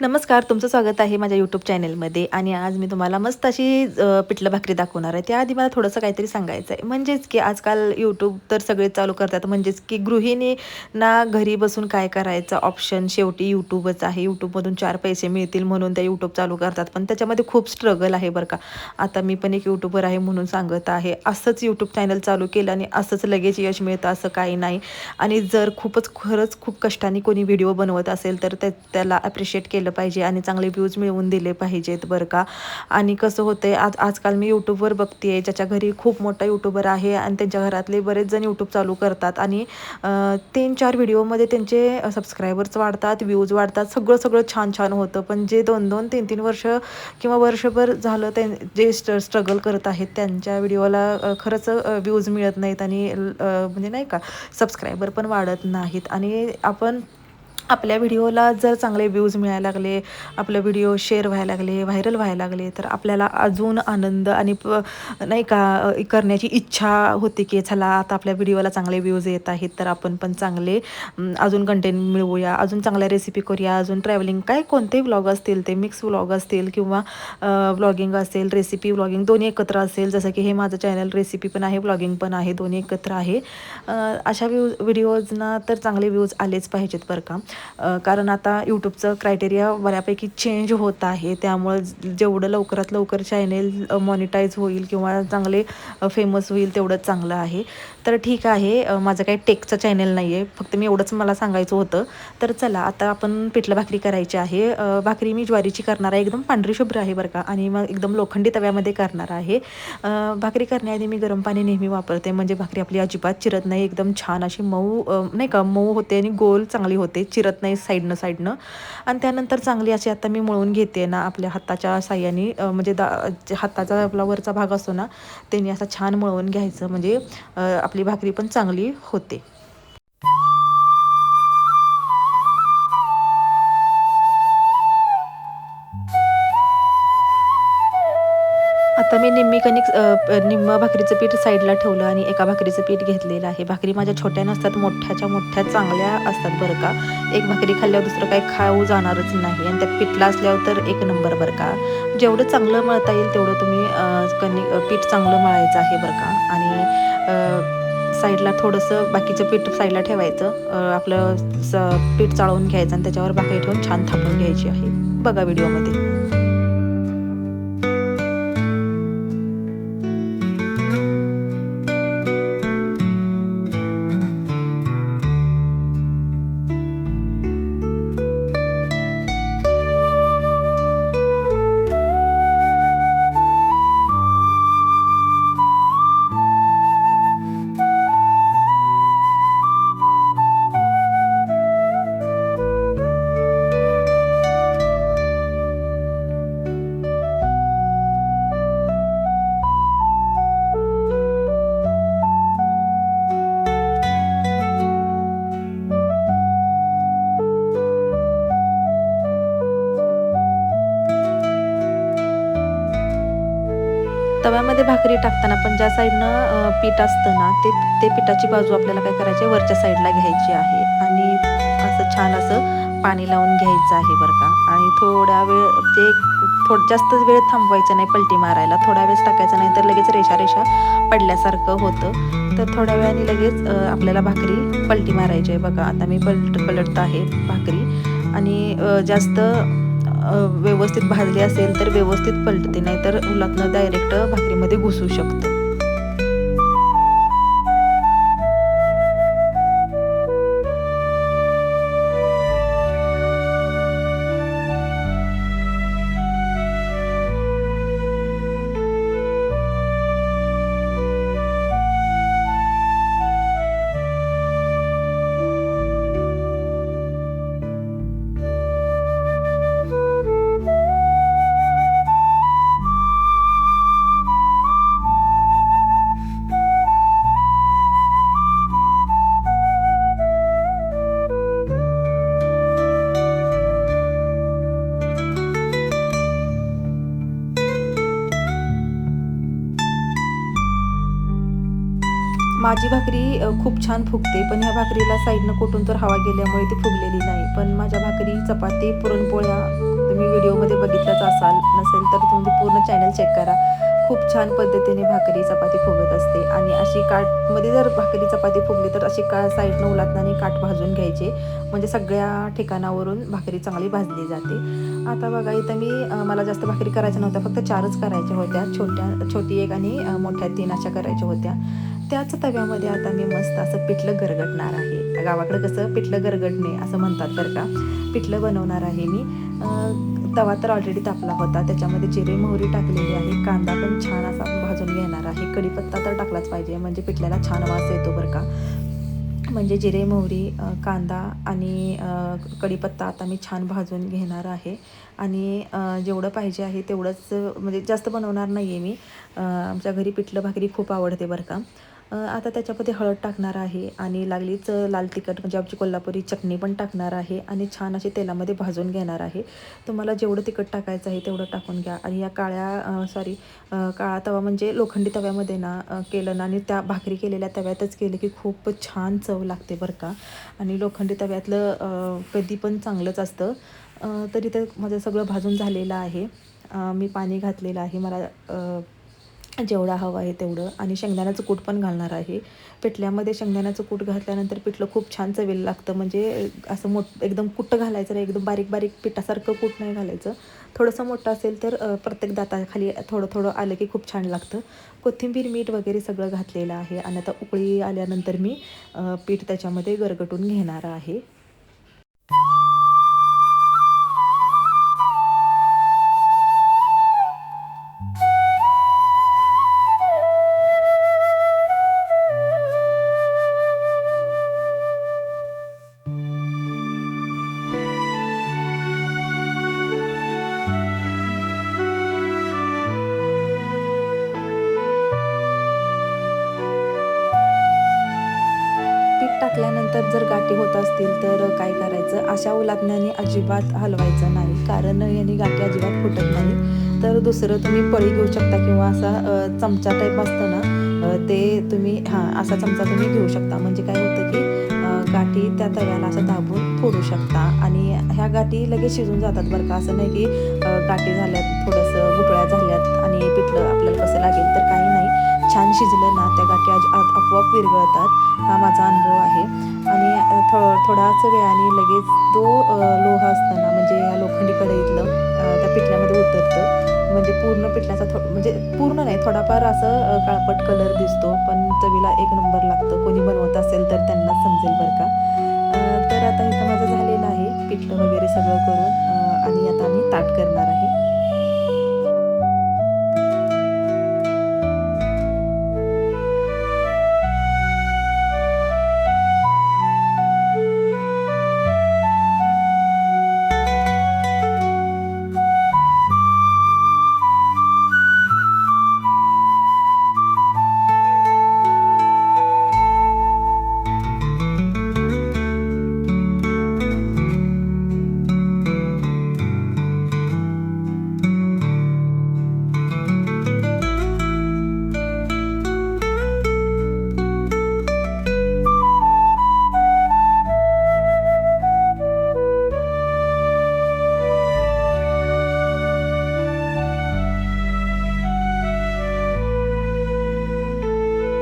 नमस्कार, तुमचं स्वागत आहे माझ्या यूट्यूब चॅनलमध्ये आणि आज मी तुम्हाला मस्त अशी पिठलं भाकरी दाखवणार आहे. त्याआधी मला थोडंसं काहीतरी सांगायचं आहे. म्हणजेच की आजकाल यूट्यूब तर सगळे चालू करतात. म्हणजेच की गृहिणींना घरी बसून काय करायचं ऑप्शन शेवटी यूट्यूबच आहे. यूट्यूबमधून 4 पैसे मिळतील म्हणून त्या यूट्यूब चालू करतात. पण त्याच्यामध्ये खूप स्ट्रगल आहे बरं का. आता मी पण एक यूट्यूबर आहे म्हणून सांगत आहे. असंच यूट्यूब चॅनल चालू केलं आणि असंच लगेच यश मिळतं असं काही नाही. आणि जर खूपच खरंच खूप कष्टाने कोणी व्हिडिओ बनवत असेल तर त्याला ॲप्रिशिएट केलं पाहिजे आणि चांगले व्ह्यूज मिळवून दिले पाहिजेत बरं का. आणि कसं होतंय आजकाल मी यूट्यूबवर बघते ज्याच्या घरी खूप मोठा यूट्यूबर आहे आणि त्यांच्या घरातले बरेच जण यूट्यूब चालू करतात आणि 3-4 व्हिडिओमध्ये त्यांचे सबस्क्रायबर्स वाढतात, व्ह्यूज वाढतात, सगळं सगळं छान छान होतं. पण जे 2-2, 3-3 वर्ष किंवा वर्षभर झालं जे स्ट्रगल करत आहेत त्यांच्या व्हिडिओला खरंच व्ह्यूज मिळत नाहीत आणि म्हणजे नाही का सबस्क्रायबर पण वाढत नाहीत. आणि आपण आपल्या व्हिडिओला जर चांगले व्ह्यूज मिळायला लागले, आपले व्हिडिओ शेअर व्हायला लागले, व्हायरल व्हायला लागले, तर आपल्याला अजून आनंद आणि नाही का करण्याची इच्छा होते की चला आता आपल्या व्हिडिओला चांगले व्ह्यूज येत आहेत तर आपण पण चांगले अजून कंटेंट मिळवूया, अजून चांगल्या रेसिपी करूया, अजून ट्रॅव्हलिंग काय कोणतेही व्लॉग असतील ते मिक्स व्लॉग असतील किंवा व्लॉगिंग असेल, रेसिपी व्लॉगिंग दोन्ही एकत्र असेल. जसं की हे माझं चॅनल रेसिपी पण आहे, व्लॉगिंग पण आहे, दोन्ही एकत्र आहे. अशा व्हिडिओजना तर चांगले व्ह्यूज आलेच पाहिजेत बरं का. कारण आता यूट्यूबचं क्रायटेरिया बऱ्यापैकी चेंज होत आहे. त्यामुळं जेवढं लवकरात लवकर चॅनेल मॉनिटाईज होईल किंवा चांगले फेमस होईल तेवढंच चांगलं आहे. तर ठीक आहे, माझं काही टेकचं चॅनल नाही आहे, फक्त मी एवढंच मला सांगायचं होतं. तर चला आता आपण पिठलं भाकरी करायची आहे. भाकरी मी ज्वारीची करणार आहे, एकदम पांढरी शुभ्र आहे बरं का. आणि मग एकदम लोखंडी तव्यामध्ये करणार आहे. भाकरी करण्याआधी मी गरम पाणी नेहमी वापरते, म्हणजे भाकरी आपली अजिबात चिरत नाही, एकदम छान अशी मऊ नाही का मऊ होते आणि गोल चांगली होते, चिरत नाही साईडनं. आणि त्यानंतर चांगली अशी आता मी मळून घेते ना आपल्या हाताच्या साह्याने, म्हणजे हाताचा आपला वरचा भाग असतो ना त्याने असं छान मळून घ्यायचं, म्हणजे आपली भाकरी पण चांगली होते. आता मी निम्म भाकरीचं पीठ साईडला ठेवलं आणि एका भाकरीचं पीठ घेतलेलं आहे. भाकरी माझ्या छोट्या नसतात, मोठ्याच्या मोठ्या चांगल्या असतात बरं का. एक भाकरी खाल्ल्यावर दुसरं काही खाऊ जाणारच नाही आणि त्यात पिठलं असल्यावर तर एक नंबर बरं का. जेवढं चांगलं मळता येईल तेवढं तुम्ही पीठ चांगलं मळायचं आहे बरं का. आणि साईडला थोडंसं बाकीचं पीठ साईडला ठेवायचं, आपलं पीठ चाळवून घ्यायचं आणि त्याच्यावर भाकरी ठेवून छान थापून घ्यायची आहे. बघा व्हिडिओमध्ये. तव्यामध्ये भाकरी टाकताना पण ज्या साईडनं पीठ असतं ना ते पिठाची बाजू आपल्याला काय करायची आहे, वरच्या साईडला घ्यायची आहे आणि असं छान असं पाणी लावून घ्यायचं आहे बरं का. आणि थोडा वेळ ते जास्त वेळ थांबवायचं नाही पलटी मारायला, थोडा वेळच टाकायचा नाही तर लगेच रेषा रेषा पडल्यासारखं होतं. तर थोड्या वेळाने लगेच आपल्याला भाकरी पलटी मारायची आहे बघा. आता मी पलटत आहे भाकरी आणि जास्त व्यवस्थित भाजली असेल तर व्यवस्थित पलटते, नाहीतर उलटनं डायरेक्ट भाकरीमध्ये घुसू शकतं. माझी भाकरी खूप छान फुगते, पण ह्या भाकरीला साईडनं कुठून तर हवा गेल्यामुळे ती फुगलेली नाही. पण माझ्या भाकरी, चपाती, पुरणपोळ्या तुम्ही व्हिडिओमध्ये बघितलंच असाल, नसेल तर तुम्ही पूर्ण चॅनल चेक करा. खूप छान पद्धतीने भाकरी चपाती फुगत असते. आणि अशी काठमध्ये जर भाकरी चपाती फुगली तर अशी साईडनं उलटण्याने काठ भाजून घ्यायचे, म्हणजे सगळ्या ठिकाणावरून भाकरी चांगली भाजली जाते. आता बघा इथं मी मला जास्त भाकरी करायच्या नव्हत्या, फक्त 4च करायच्या होत्या. छोटी एक आणि मोठ्या 3 अशा करायच्या होत्या. त्याच तव्यामध्ये आता मी मस्त असं पिठलं गरगटणार आहे. गावाकडं कसं पिठलं गरगटणे असं म्हणतात बरं का. पिठलं बनवणार आहे मी. तवा तर ऑलरेडी तापला होता, त्याच्यामध्ये जिरे मोहरी टाकलेली आहे. कांदा पण छान असा भाजून घेणार आहे. कढीपत्ता तर टाकलाच पाहिजे, म्हणजे पिठल्याला छान वास येतो बरं का. म्हणजे जिरे मोहरी, कांदा आणि कढीपत्ता आता मी छान भाजून घेणार आहे. आणि जेवढं पाहिजे आहे तेवढंच, म्हणजे जास्त बनवणार नाही आहे मी. आमच्या घरी पिठलं भाकरी खूप आवडते बरं का. आता त्याच्यामध्ये हळद टाकणार आहे आणि लागलीच लाल तिखट, म्हणजे आमची कोल्हापुरी चटणी पण टाकणार आहे आणि छान अशी तेलामध्ये भाजून घेणार आहे. तुम्हाला जेवढं तिखट टाकायचं आहे तेवढं टाकून घ्या. आणि या काळा तवा, म्हणजे लोखंडी तव्यामध्ये ना केलं ना, आणि त्या भाकरी केलेल्या तव्यातच केलं की खूप छान चव लागते बरं का. आणि लोखंडी तव्यातलं कधी पण चांगलंच असतं. तरी ते माझं सगळं भाजून झालेलं आहे. मी पाणी घातलेलं आहे मला जेवढा हवा आहे तेवढं. आणि शेंगदाण्याचं कूट पण घालणार आहे. पिठल्यामध्ये शेंगदाण्याचं कूट घातल्यानंतर पिठलं खूप छान चवीला लागतं. म्हणजे असं एकदम कुट्ट घालायचं नाही, एकदम बारीक बारीक पिठासारखं कूट नाही घालायचं. थोडंसं मोठं असेल तर प्रत्येक दाताखाली थोडं थोडं आलं की खूप छान लागतं. कोथिंबीर, मीठ वगैरे सगळं घातलेलं आहे. आणि आता उकळी आल्यानंतर मी पीठ त्याच्यामध्ये गरगटून घेणार आहे. पीठ टाकल्यानंतर जर गाठी होत असतील तर काय करायचं, अशा उलाटण्याने अजिबात हलवायचं नाही, कारण याने गाठी अजिबात फुटत नाही. तर दुसरं तुम्ही पळी घेऊ शकता, किंवा असा चमचा टाईप असतं ना, ते तुम्ही असा चमचा तुम्ही घेऊ शकता. म्हणजे काय होतं की गाठी त्या तव्याला असं दाबून फोडू शकता. आणि ह्या गाठी लगेच शिजून जातात बरं का. असं नाही की गाठी झाल्यात, थोडंसं गुठळ्या झाल्यात आणि पिठलं आपल्याला कसं लागेल, तर काही नाही. छान शिजलं ना, त्या गाठी आपोआप विरघळतात. हा माझा अनुभव आहे. आणि थोड्याच वेळाने लगेच तो लोहा असताना, म्हणजे या लोखंडी कढईतलं त्या पिठल्यामध्ये उतरतं. म्हणजे पूर्ण पिठल्याचा म्हणजे पूर्ण नाही, थोडाफार असं काळपट कलर दिसतो, पण चवीला एक नंबर लागतं. कोणी बनवत असेल तर त्यांनाच समजेल बरं का. तर आता इथं माझं झालेलं आहे पिठलं वगैरे सगळं करून. आणि आता मी ताट करणार आहे.